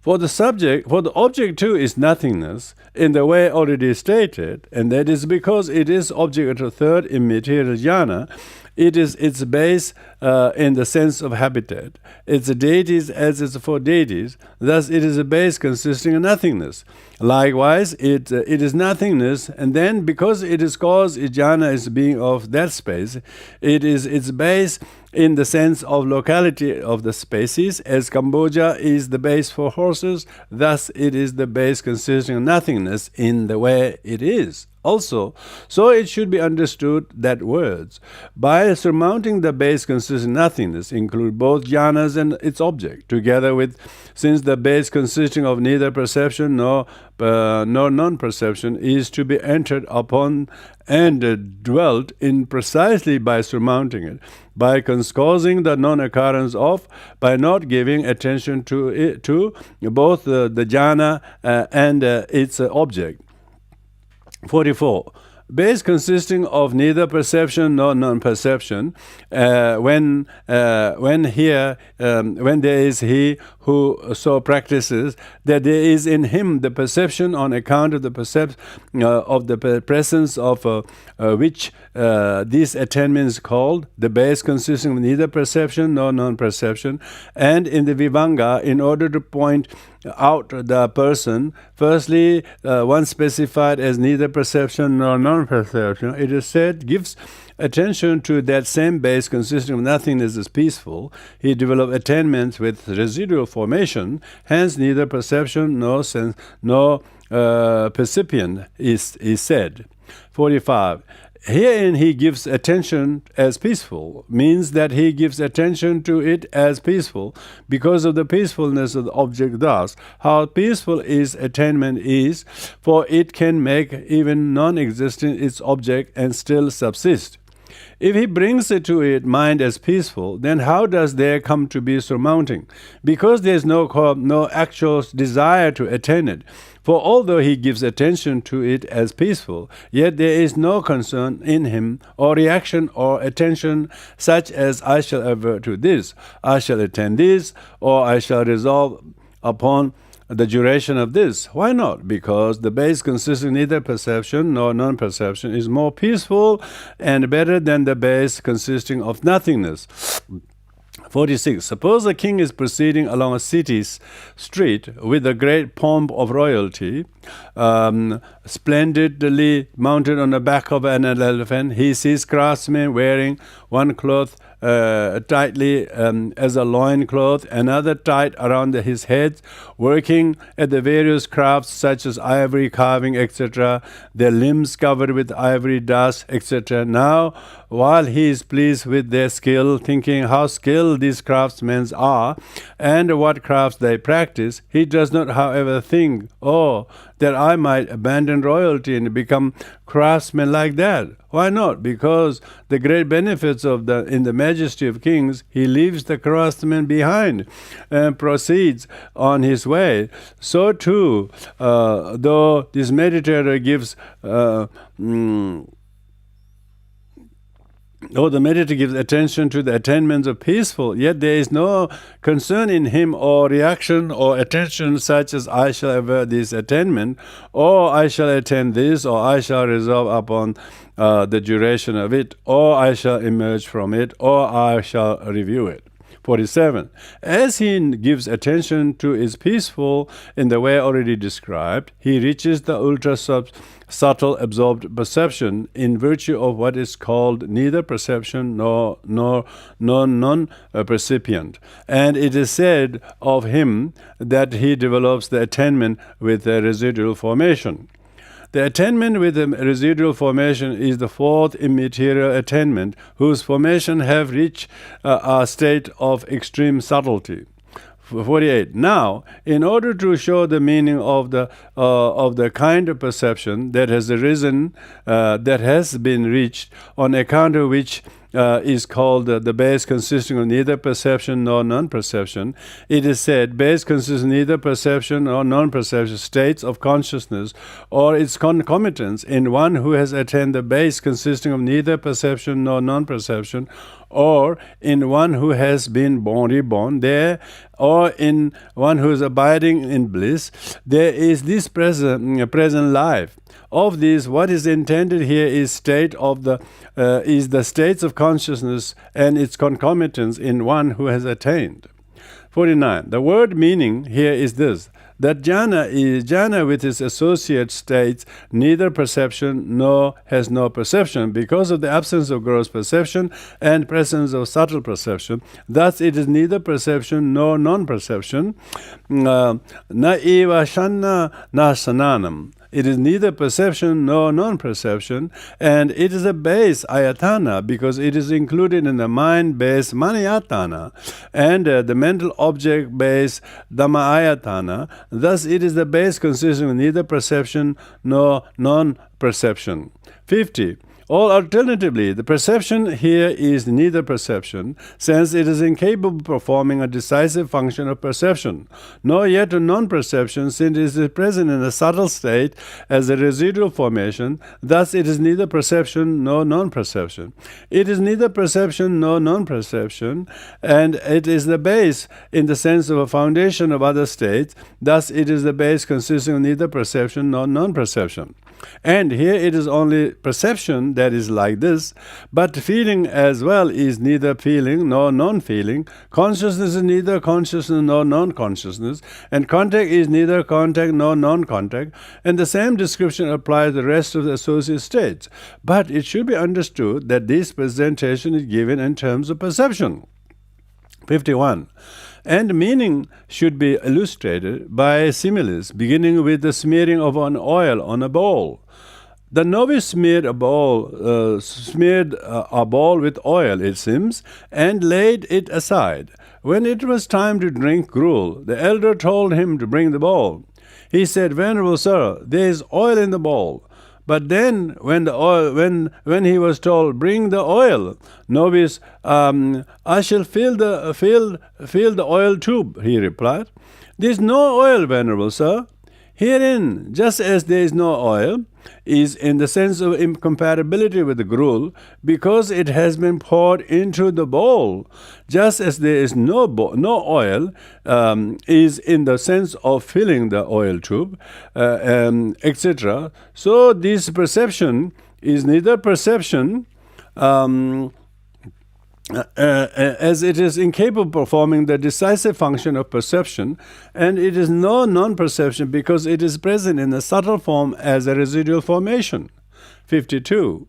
For the object too is nothingness, in the way already stated, and that is because it is object of third immaterial jhana. It is its base in the sense of habitat. Its deities as is for deities. Thus, it is a base consisting of nothingness. Likewise, it is nothingness, and then because it is cause, its jhana is being of that space. It is its base in the sense of locality of the species, as Cambodia is the base for horses. Thus, it is the base consisting of nothingness in the way it is. Also, so it should be understood that words, by surmounting the base consisting nothingness, include both jhanas and its object, together with, since the base consisting of neither perception nor non-perception is to be entered upon and dwelt in precisely by surmounting it, by causing the non-occurrence of, by not giving attention to it, to both the jhana and its object. 44. base consisting of neither perception nor non-perception, when there is he who so practices, that there is in him the perception on account of the presence of which these attainments called the base consisting of neither perception nor non-perception. And in the Vibhanga, in order to point out the person, firstly, one specified as neither perception nor non-perception, it is said, gives attention to that same base consisting of nothingness is peaceful. He developed attainments with residual formation, hence neither perception nor sense nor percipient is said. 45. Herein he gives attention as peaceful, means that he gives attention to it as peaceful because of the peacefulness of the object. Thus, how peaceful its attainment is, for it can make even non-existent its object and still subsist. If he brings it to it mind as peaceful, then how does there come to be surmounting? Because there is no actual desire to attain it. For although he gives attention to it as peaceful, yet there is no concern in him, or reaction or attention, such as I shall avert to this, I shall attain this, or I shall resolve upon the duration of this. Why not? Because the base consisting neither perception nor non-perception is more peaceful and better than the base consisting of nothingness. 46. Suppose a king is proceeding along a city's street with a great pomp of royalty, splendidly mounted on the back of an elephant. He sees craftsmen wearing one cloth tightly as a loin cloth, another tight around his head, working at the various crafts such as ivory carving, etc., their limbs covered with ivory dust, etc. Now, while he is pleased with their skill, thinking how skilled these craftsmen are and what crafts they practice, he does not, however, think, oh, that I might abandon royalty and become craftsmen like that. Why not? Because the great benefits of in the majesty of kings, he leaves the craftsman behind and proceeds on his way. So too, though this meditator gives the meditator gives attention to the attainments of peaceful, yet there is no concern in him or reaction or attention such as I shall avert this attainment, or I shall attain this, or I shall resolve upon the duration of it, or I shall emerge from it, or I shall review it. 47. As he gives attention to is peaceful in the way already described, he reaches the ultra-subtle absorbed perception in virtue of what is called neither perception nor non-percipient. And it is said of him that he develops the attainment with the residual formation. The attainment with the residual formation is the fourth immaterial attainment, whose formation have reached a state of extreme subtlety. 48. Now, in order to show the meaning of the kind of perception that has arisen, that has been reached, on account of which is called the base consisting of neither perception nor non-perception, it is said, base consists of neither perception or non-perception states of consciousness or its concomitants in one who has attained the base consisting of neither perception nor non-perception, or in one who has been reborn there, or in one who is abiding in bliss. There is this present life. Of these, what is intended here is the states of consciousness and its concomitants in one who has attained. 49. The word meaning here is this, that jhana with its associate states neither perception nor has no perception because of the absence of gross perception and presence of subtle perception. Thus it is neither perception nor non-perception. Na eva shanna na sananam. It is neither perception nor non-perception, and it is a base ayatana because it is included in the mind-based manayatana and the mental object-based dhammayatana. Thus, it is the base consisting of neither perception nor non-perception. 50. Or alternatively, the perception here is neither perception, since it is incapable of performing a decisive function of perception, nor yet a non-perception, since it is present in a subtle state as a residual formation. Thus it is neither perception nor non-perception. It is neither perception nor non-perception, and it is the base in the sense of a foundation of other states. Thus it is the base consisting of neither perception nor non-perception. And here it is only perception that is like this, but feeling as well is neither feeling nor non-feeling. Consciousness is neither consciousness nor non-consciousness, and contact is neither contact nor non-contact, and the same description applies to the rest of the associate states. But it should be understood that this presentation is given in terms of perception. 51. And meaning should be illustrated by similes, beginning with the smearing of an oil on a bowl. The novice smeared a bowl with oil, it seems, and laid it aside. When it was time to drink gruel, the elder told him to bring the bowl. He said, "Venerable sir, there is oil in the bowl." But then, when he was told, "Bring the oil," novice, "I shall fill the oil tube," he replied. "There is no oil, Venerable sir." Herein, just as there is no oil, is in the sense of incompatibility with the gruel, because it has been poured into the bowl. Just as there is no oil, is in the sense of filling the oil tube, etc. So this perception is neither perception, as it is incapable of performing the decisive function of perception, and it is no non-perception because it is present in a subtle form as a residual formation. 52.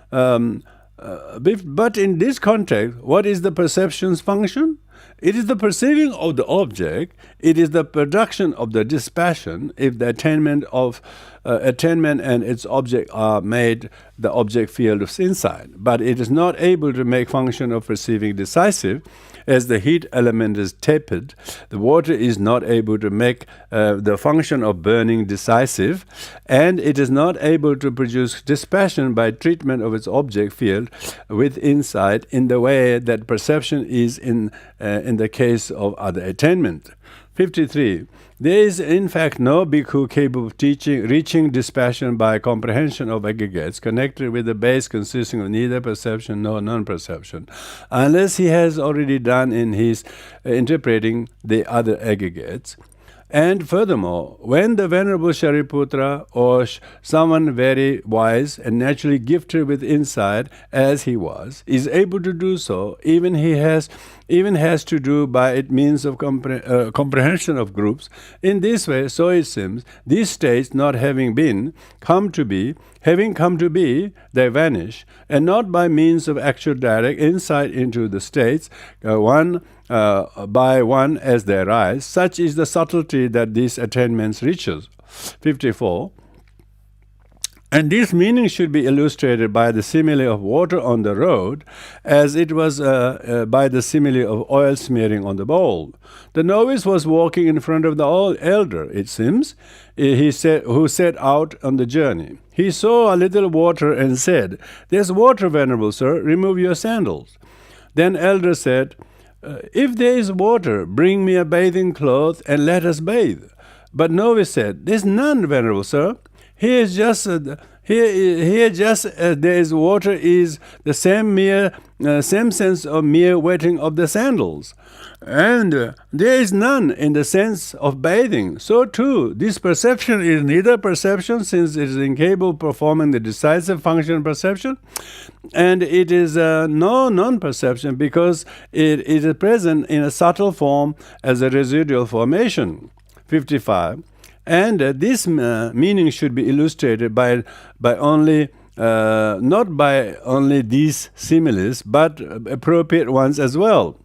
But in this context, what is the perception's function? It is the perceiving of the object. It is the production of the dispassion if the attainment and its object are made the object field of insight. But it is not able to make function of perceiving decisive, as the heat element is tepid. The water is not able to make the function of burning decisive, and it is not able to produce dispassion by treatment of its object field with insight in the way that perception is in the case of other attainment. 53. There is in fact no bhikkhu capable of reaching dispassion by comprehension of aggregates connected with the base consisting of neither perception nor non-perception, unless he has already done in his interpreting the other aggregates. And furthermore, when the Venerable Shariputra or someone very wise and naturally gifted with insight, as he was, is able to do so, even has to do by it means of comprehension of groups. In this way, so it seems, these states not having come to be, they vanish, and not by means of actual direct insight into the states, one by one as they arise. Such is the subtlety that these attainments reaches. 54. And this meaning should be illustrated by the simile of water on the road, as it was by the simile of oil smearing on the bowl. The novice was walking in front of the elder, it seems, who set out on the journey. He saw a little water and said, "There's water, Venerable sir, remove your sandals." Then elder said, "If there is water, bring me a bathing cloth and let us bathe." But novice said, "There's none, Venerable sir. Here just there is water is the same sense of mere wetting of the sandals, and there is none in the sense of bathing. So too, this perception is neither perception, since it is incapable of performing the decisive function of perception, and it is no non-perception because it is present in a subtle form as a residual formation. 55. And this meaning should be illustrated by only not by only these similes, but appropriate ones as well.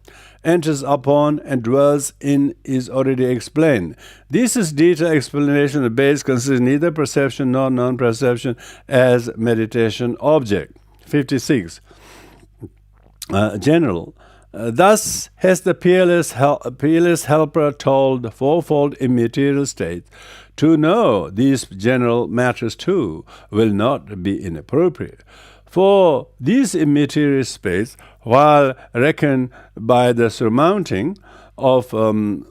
Enters upon and dwells in is already explained. This is detailed explanation. The base consists neither perception nor non-perception as meditation object. 56. General. Thus has the peerless helper told the fourfold immaterial state. To know these general matters too will not be inappropriate. For this immaterial space, while reckoned by the surmounting of the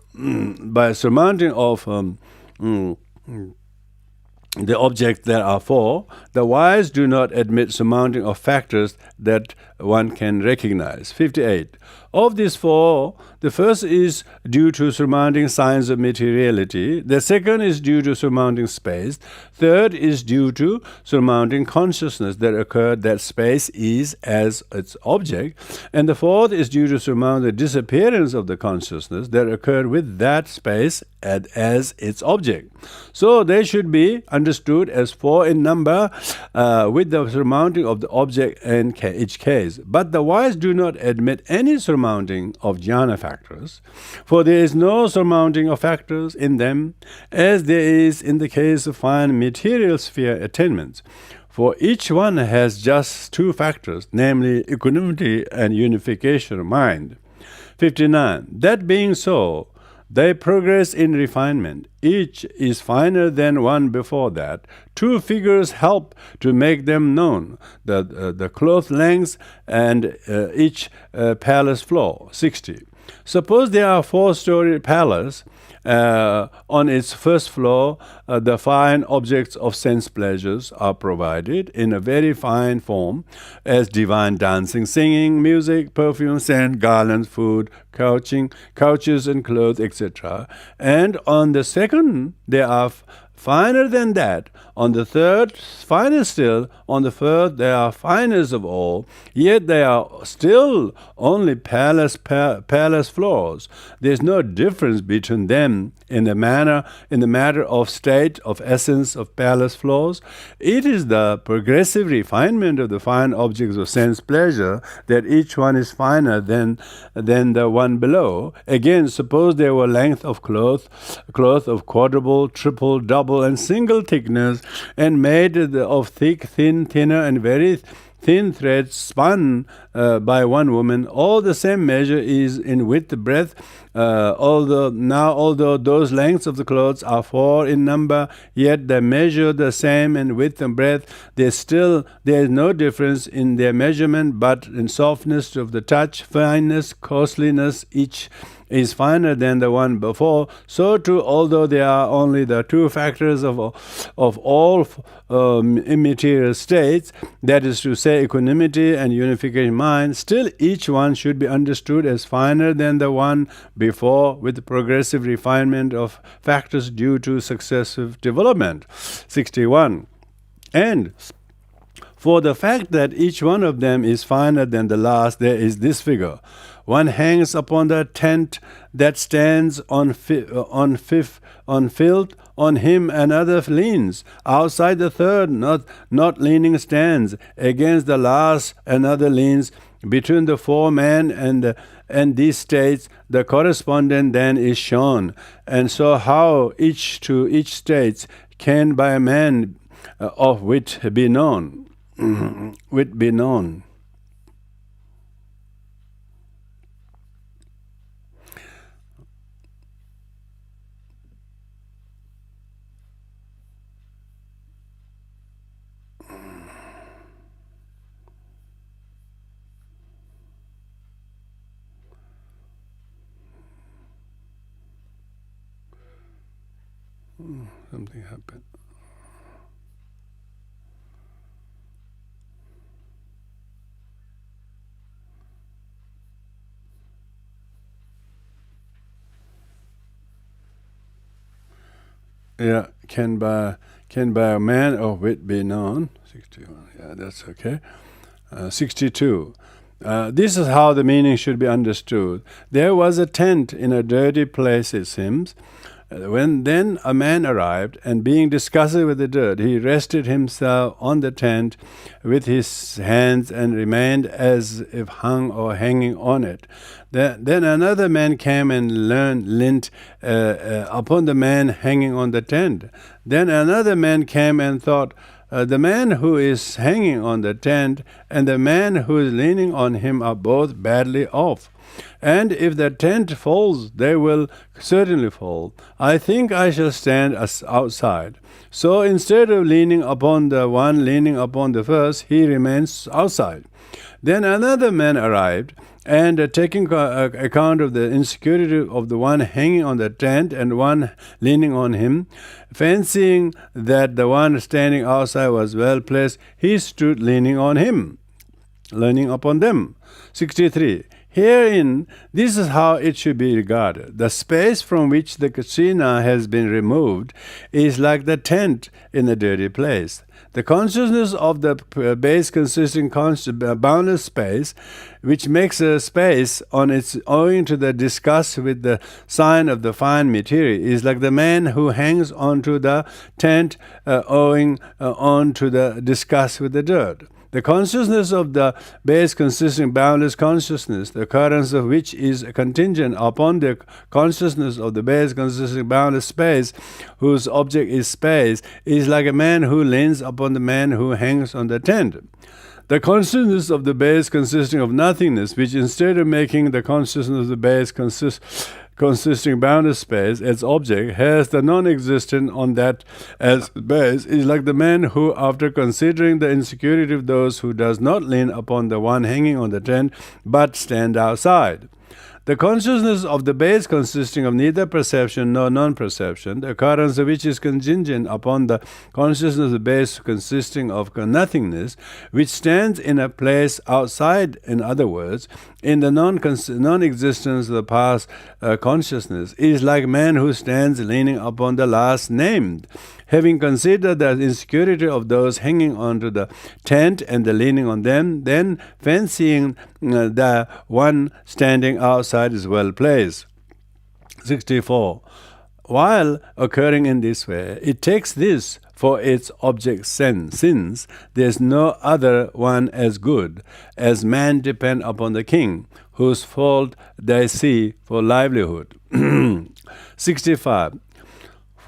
objects there are four, the wise do not admit surmounting of factors that one can recognize. 58. Of these four, the first is due to surmounting signs of materiality, the second is due to surmounting space, third is due to surmounting consciousness that occurred that space is as its object, and the fourth is due to surmount the disappearance of the consciousness that occurred with that space as its object. So they should be understood as four in number, with the surmounting of the object in each case. But the wise do not admit any surmounting of jhana factors, for there is no surmounting of factors in them, as there is in the case of fine material sphere attainments. For each one has just two factors, namely equanimity and unification of mind. 59. That being so, they progress in refinement. Each is finer than one before that. Two figures help to make them known, the cloth lengths and each palace floor. 60. Suppose there are four-story palace. On its first floor, the fine objects of sense pleasures are provided in a very fine form as divine dancing, singing, music, perfume, scent, garlands, food, couches and clothes, etc. And on the second, there are finer than that. On the third, finer still. On the fourth, they are finest of all. Yet they are still only palace floors. There is no difference between them in the matter of state, of essence of palace floors. It is the progressive refinement of the fine objects of sense pleasure that each one is finer than the one below. Again, suppose there were length of cloth of quadruple, triple, double, and single thickness, and made of thick, thin, thinner, and very thin threads spun by one woman. All the same measure is in width, breadth. Although those lengths of the clothes are four in number, yet they measure the same in width and breadth. There is no difference in their measurement, but in softness of the touch, fineness, costliness. Each is finer than the one before. So too, although there are only the two factors of all immaterial states, that is to say, equanimity and unification mind, still each one should be understood as finer than the one before, with progressive refinement of factors due to successive development. 61. And for the fact that each one of them is finer than the last, there is this figure. One hangs upon the tent that stands on filth. On him another leans. Outside the third, not leaning, stands. Against the last another leans. Between the four men and these states, the correspondent then is shown. And so how each to each states can by a man of wit be known? Wit be known. Something happened. Yeah, can by a man of wit be known. 61. Yeah, that's okay. 62. This is how the meaning should be understood. There was a tent in a dirty place, it seems. When then a man arrived, and being disgusted with the dirt, he rested himself on the tent with his hands and remained as if hung or hanging on it. Then another man came and leant upon the man hanging on the tent. Then another man came and thought, the man who is hanging on the tent and the man who is leaning on him are both badly off. And if the tent falls, they will certainly fall. I think I shall stand outside. So instead of leaning upon the one leaning upon the first, he remains outside. Then another man arrived, and taking account of the insecurity of the one hanging on the tent and one leaning on him, fancying that the one standing outside was well placed, he stood leaning on him, leaning upon them. 63. Herein, this is how it should be regarded. The space from which the kasina has been removed is like the tent in a dirty place. The consciousness of the base consisting boundless space, which makes a space on its owing to the disgust with the sign of the fine material, is like the man who hangs onto the tent owing on to the disgust with the dirt. The consciousness of the base consisting boundless consciousness, the occurrence of which is contingent upon the consciousness of the base consisting boundless space, whose object is space, is like a man who leans upon the man who hangs on the tent. The consciousness of the base consisting of nothingness, which instead of making the consciousness of the base consisting boundless space its object, has the non-existent on that as base, is like the man who, after considering the insecurity of those who does not lean upon the one hanging on the tent, but stand outside. The consciousness of the base consisting of neither perception nor non-perception, the occurrence of which is contingent upon the consciousness of the base consisting of nothingness, which stands in a place outside, in other words, in the non-existence of the past consciousness, is like man who stands leaning upon the last named. Having considered the insecurity of those hanging onto the tent and the leaning on them, then fancying the one standing outside is well placed. 64. While occurring in this way, it takes this for its object since there is no other one as good as man depend upon the king, whose fault they see for livelihood. 65.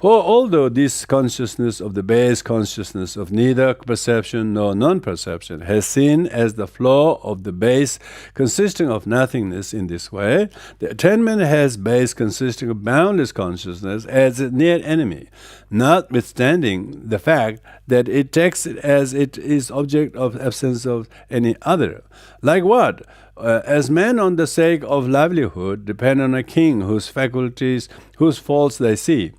For although this consciousness of the base consciousness of neither perception nor non-perception has seen as the flaw of the base consisting of nothingness in this way, the attainment has base consisting of boundless consciousness as a near enemy, notwithstanding the fact that it takes it as it is object of absence of any other. Like what? As men on the sake of livelihood depend on a king whose faults they see.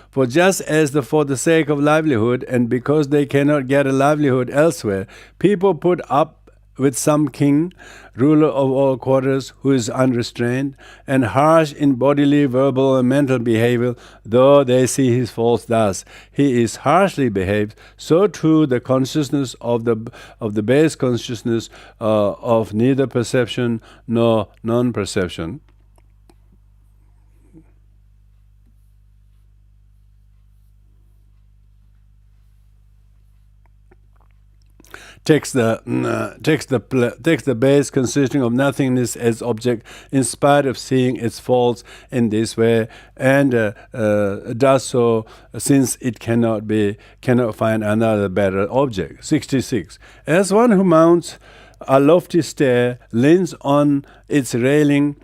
For just as for the sake of livelihood, and because they cannot get a livelihood elsewhere, people put up with some king, ruler of all quarters, who is unrestrained and harsh in bodily, verbal, and mental behavior, though they see his faults thus, he is harshly behaved, so too the consciousness of the base consciousness of neither perception nor non-perception takes the base consisting of nothingness as object, in spite of seeing its faults in this way, and does so since it cannot find another better object. 66. As one who mounts a lofty stair leans on its railings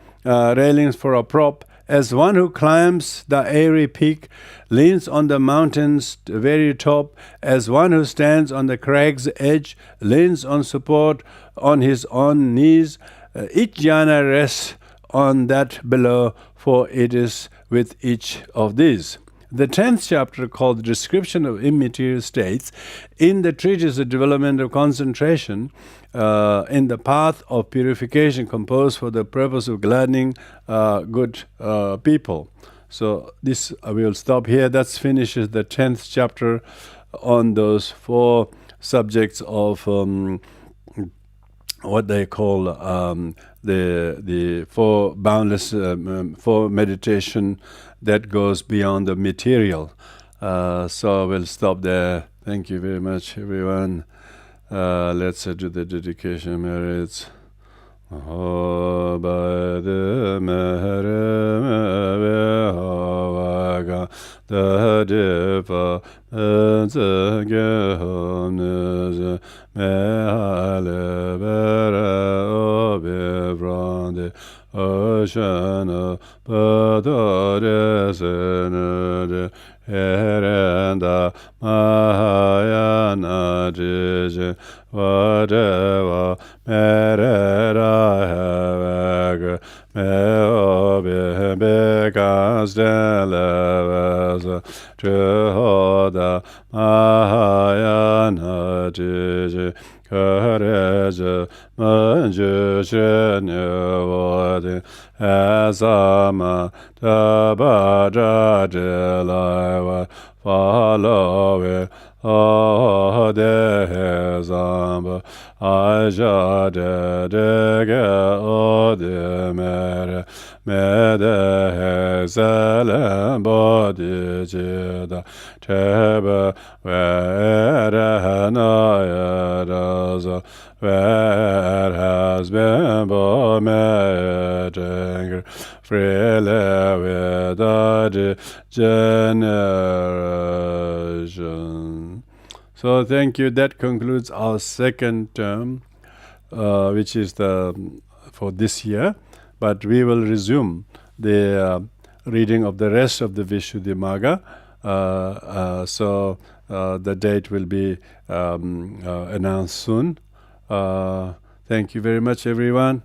for a prop, as one who climbs the airy peak leans on the mountain's very top, as one who stands on the crag's edge leans on support on his own knees, each jhana rests on that below, for it is with each of these. The 10th chapter, called Description of Immaterial States, in the treatise The Development of Concentration, in the path of purification, composed for the purpose of gladdening good people. So this we will stop here. That finishes the 10th chapter on those 4 subjects of what they call the 4 boundless 4 meditation that goes beyond the material. So we'll stop there. Thank you very much, everyone. Let's do the dedication merits. da dipa zi ge hom nizi me hale bere obi brande oshana padare senere herenda mahayana jiji vadeva merera heveg me obi bekas deleveza Choedak mahayana jiji Courage, manjushن vodi, asama tabajajilaiva, follow it, oh, de zamba, ajade dege odimere, mede zelem bodi jida, chebe verenaya where has been born freely with the generation. So thank you. That concludes our second term, which is for this year. But we will resume the reading of the rest of the Vishuddhimagga. So the date will be announced soon. Thank you very much, everyone.